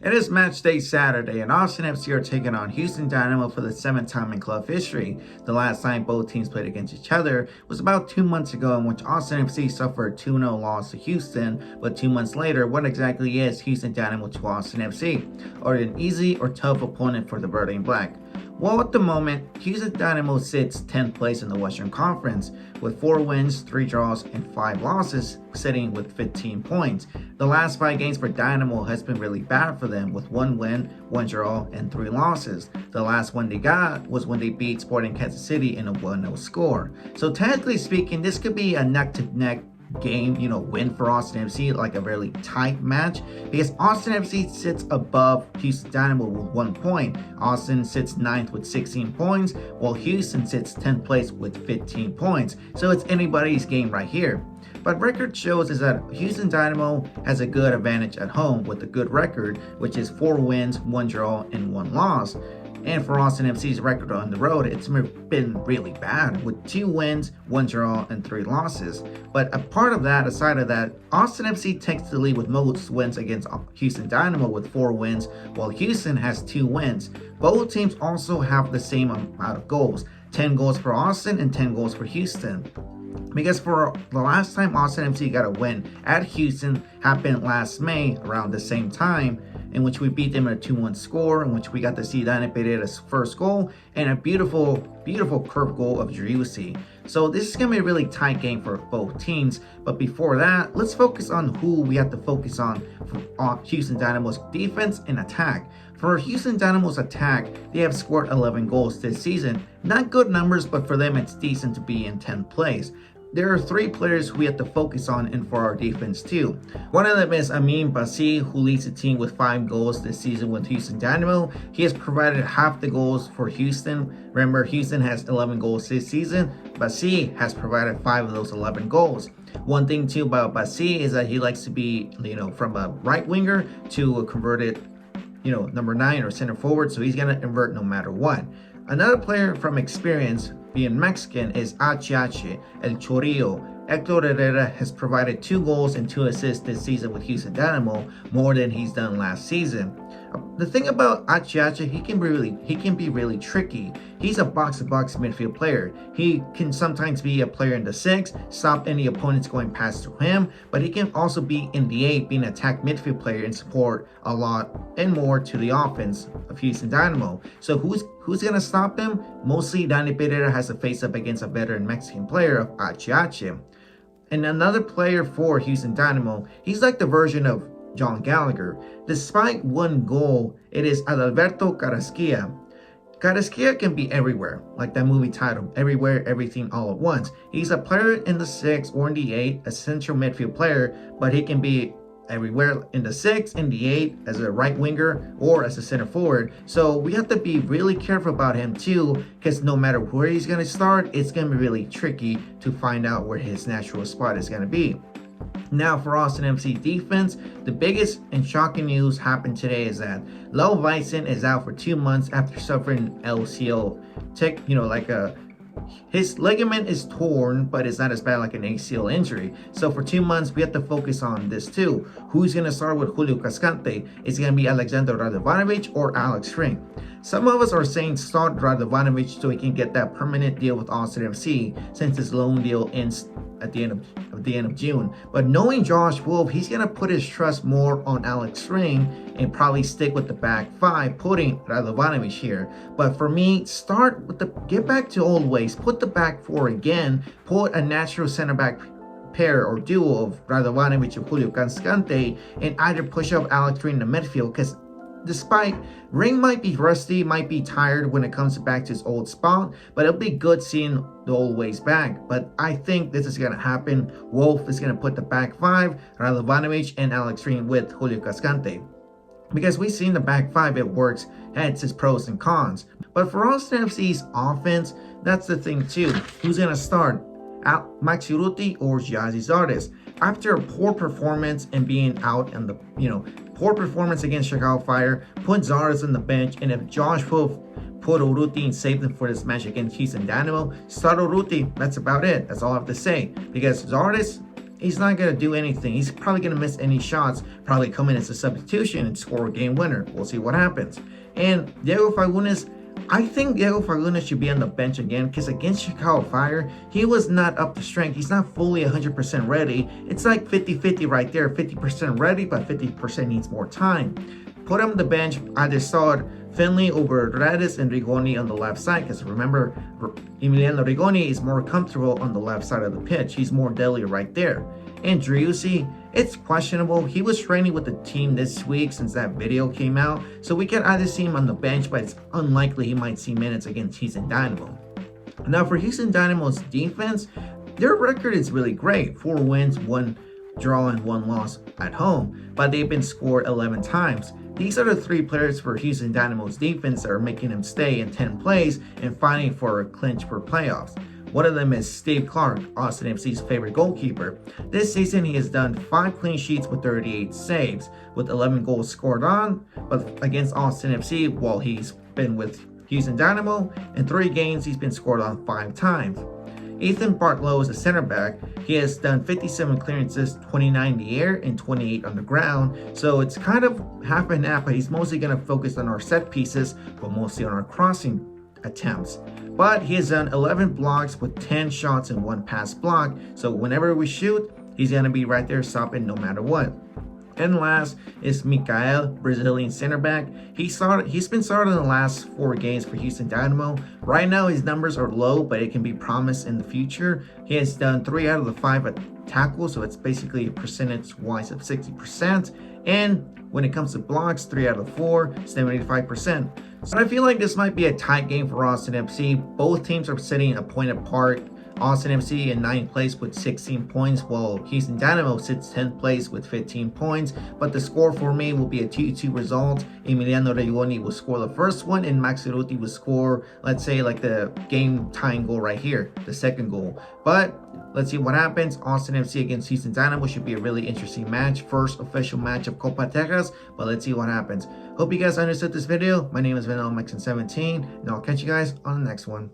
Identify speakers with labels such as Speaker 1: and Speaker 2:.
Speaker 1: It is match day Saturday, and Austin FC are taking on Houston Dynamo for the 7th time in club history. The last time both teams played against each other was about 2 months ago, in which Austin FC suffered a 2-0 loss to Houston. But 2 months later, what exactly is Houston Dynamo to Austin FC? Are they an easy or tough opponent for the Verde and Black? Well, at the moment, Houston Dynamo sits 10th place in the Western Conference with 4 wins, 3 draws, and 5 losses, sitting with 15 points. The last 5 games for Dynamo has been really bad for them, with 1 win, 1 draw, and 3 losses. The last one they got was when they beat Sporting Kansas City in a 1-0 score. So technically speaking, this could be a neck-to-neck game, win for Austin FC, like a really tight match, because Austin FC sits above Houston Dynamo with 1 point. Austin sits 9th with 16 points, while Houston sits 10th place with 15 points. So it's anybody's game right here. But record shows is that Houston Dynamo has a good advantage at home with a good record, which is 4 wins, 1 draw, and 1 loss. And for Austin FC's record on the road, it's been really bad with 2 wins, 1 draw, and 3 losses. But a part of that, aside of that, Austin FC takes the lead with most wins against Houston Dynamo with 4 wins, while Houston has 2 wins. Both teams also have the same amount of goals, 10 goals for Austin and 10 goals for Houston. Because for the last time Austin FC got a win at Houston happened last May around the same time, in which we beat them in a 2-1 score, in which we got to see Dani Pereira's first goal and a beautiful curve goal of Driussi. So this is going to be a really tight game for both teams. But before that, let's focus on who we have to focus on for Houston Dynamo's defense and attack. For Houston Dynamo's attack, they have scored 11 goals this season. Not good numbers, but for them it's decent to be in 10th place. There are 3 players we have to focus on and for our defense too. One of them is Amin Bassi, who leads the team with 5 goals this season with Houston Dynamo. He has provided half the goals for Houston. Remember, Houston has 11 goals this season. Bassi has provided 5 of those 11 goals. One thing too about Bassi is that he likes to be, from a right winger to a converted, number 9 or center forward. So he's going to invert no matter what. Another player from experience, being Mexican, is HH, El Chorillo. Hector Herrera has provided 2 goals and 2 assists this season with Houston Dynamo, more than he's done last season. The thing about HH, he can be really tricky. He's a box-to-box midfield player. He can sometimes be a player in the 6, stop any opponents going past to him, but he can also be in the 8, being an attack midfield player and support a lot and more to the offense of Houston Dynamo. So who's going to stop him? Mostly Dani Pereira has to face up against a veteran Mexican player of HH. And another player for Houston Dynamo, he's like the version of John Gallagher. Despite 1 goal, it is Adalberto Carrasquilla. Carrasquilla can be everywhere, like that movie title, Everywhere, Everything, All at Once. He's a player in the 6 or in the 8, a central midfield player, but he can be everywhere in the 6, in the 8, as a right winger, or as a center forward. So we have to be really careful about him too, because no matter where he's going to start, it's going to be really tricky to find out where his natural spot is going to be. Now for Austin FC defense, the biggest and shocking news happened today is that Leo Weissen is out for 2 months after suffering LCL. His ligament is torn, but it's not as bad like an ACL injury. So for 2 months, we have to focus on this too. Who's going to start with Julio Cascante? Is it going to be Alexander Radovanovic or Alex Ring? Some of us are saying start Radovanovic so he can get that permanent deal with Austin FC, since his loan deal ends at the end of June. But knowing Josh Wolf, he's going to put his trust more on Alex Ring and probably stick with the back 5, putting Radovanovic here. But for me, get back to old ways, put the back 4 again, put a natural center back pair or duo of Radovanovic and Julio Cascante, and either push up Alex Ring in the midfield, because despite Ring might be rusty, might be tired when it comes back to his old spot, but it'll be good seeing the old ways back. But I think this is going to happen. Wolf is going to put the back 5, Radovanovic and Alex Ring with Julio Cascante. Because we've seen the back 5, it works, has its pros and cons. But for Austin FC's offense, that's the thing too. Who's going to start? Max Urruti or Giazzi Zardes? After a poor performance and being out in the, poor performance against Chicago Fire, put Zardes on the bench, and if Josh Wolf put Urruti and saved him for this match against Houston Dynamo, start Urruti. That's about it. That's all I have to say. Because Zardes, he's not going to do anything. He's probably going to miss any shots, probably come in as a substitution and score a game winner. We'll see what happens. And Diego Fagundes, I think Diego Fagundes should be on the bench again because against Chicago Fire, he was not up to strength. He's not fully 100% ready. It's like 50-50 right there. 50% ready, but 50% needs more time. Put him on the bench. I just saw it. Finley over Radis and Rigoni on the left side, because remember, Emiliano Rigoni is more comfortable on the left side of the pitch. He's more deadly right there. And Driussi, it's questionable. He was training with the team this week since that video came out, so we could either see him on the bench, but it's unlikely he might see minutes against Houston Dynamo. Now for Houston Dynamo's defense, their record is really great. 4 wins, 1 draw, and 1 loss at home, but they've been scored 11 times. These are the 3 players for Houston Dynamo's defense that are making them stay in 10th place and fighting for a clinch for playoffs. One of them is Steve Clark, Austin FC's favorite goalkeeper. This season he has done 5 clean sheets with 38 saves, with 11 goals scored on, but against Austin FC, while he's been with Houston Dynamo, in 3 games he's been scored on 5 times. Ethan Bartlow is a center back. He has done 57 clearances, 29 in the air and 28 on the ground. So it's kind of half and half, but he's mostly going to focus on our set pieces, but mostly on our crossing attempts. But he has done 11 blocks with 10 shots and 1 pass block. So whenever we shoot, he's going to be right there stopping no matter what. And last is Mikael, Brazilian center back. He's been started in the last 4 games for Houston Dynamo. Right now his numbers are low, but it can be promised in the future. He has done 3 out of the 5 tackles, so it's basically a percentage wise of 60%. And when it comes to blocks, 3 out of 4, 75%. So I feel like this might be a tight game for Austin FC. Both teams are sitting a point apart. Austin FC in 9th place with 16 points, while Houston Dynamo sits 10th place with 15 points. But the score for me will be a 2-2 result. Emiliano Rigoni will score the first one, and Max Cerruti will score, let's say, like the game tying goal right here, the second goal. But let's see what happens. Austin FC against Houston Dynamo should be a really interesting match. First official match of Copa Tejas, but let's see what happens. Hope you guys understood this video. My name is VanillMaxon17, and I'll catch you guys on the next one.